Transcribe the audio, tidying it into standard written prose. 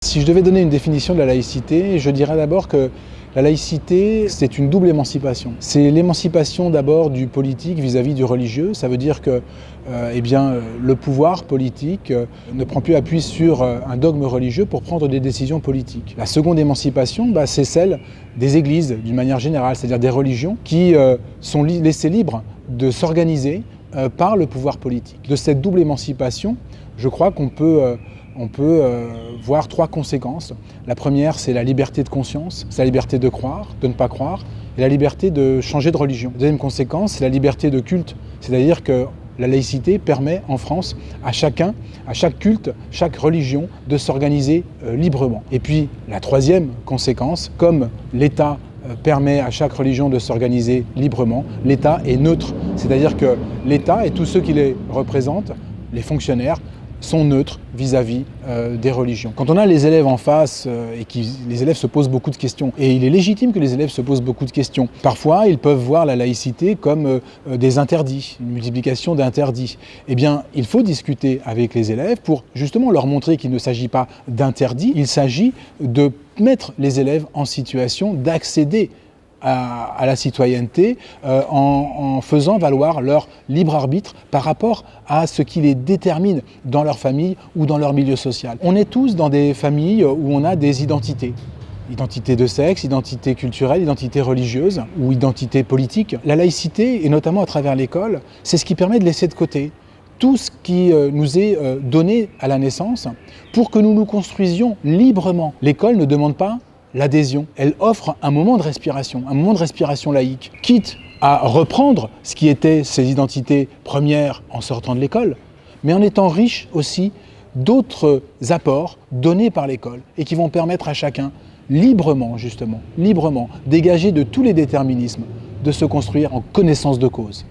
Si je devais donner une définition de la laïcité, je dirais d'abord que la laïcité, c'est une double émancipation. C'est l'émancipation d'abord du politique vis-à-vis du religieux. Ça veut dire que le pouvoir politique ne prend plus appui sur un dogme religieux pour prendre des décisions politiques. La seconde émancipation, c'est celle des églises d'une manière générale, c'est-à-dire des religions qui sont laissées libres de s'organiser par le pouvoir politique. De cette double émancipation, je crois qu'on peut voir trois conséquences. La première, c'est la liberté de conscience, c'est la liberté de croire, de ne pas croire, et la liberté de changer de religion. La deuxième conséquence, c'est la liberté de culte, c'est-à-dire que la laïcité permet en France à chaque culte, chaque religion, de s'organiser librement. Et puis la troisième conséquence, comme l'État permet à chaque religion de s'organiser librement, l'État est neutre, c'est-à-dire que l'État et tous ceux qui les représentent, les fonctionnaires, sont neutres vis-à-vis des religions. Quand on a les élèves en face et que les élèves se posent beaucoup de questions, et il est légitime que les élèves se posent beaucoup de questions, parfois ils peuvent voir la laïcité comme des interdits, une multiplication d'interdits. Eh bien, il faut discuter avec les élèves pour justement leur montrer qu'il ne s'agit pas d'interdits, il s'agit de mettre les élèves en situation d'accéder à la citoyenneté en faisant valoir leur libre arbitre par rapport à ce qui les détermine dans leur famille ou dans leur milieu social. On est tous dans des familles où on a des identités. Identité de sexe, identité culturelle, identité religieuse ou identité politique. La laïcité, et notamment à travers l'école, c'est ce qui permet de laisser de côté tout ce qui nous est donné à la naissance pour que nous nous construisions librement. L'école ne demande pas l'adhésion. Elle offre un moment de respiration laïque, quitte à reprendre ce qui était ses identités premières en sortant de l'école, mais en étant riche aussi d'autres apports donnés par l'école et qui vont permettre à chacun librement, dégagé de tous les déterminismes, de se construire en connaissance de cause.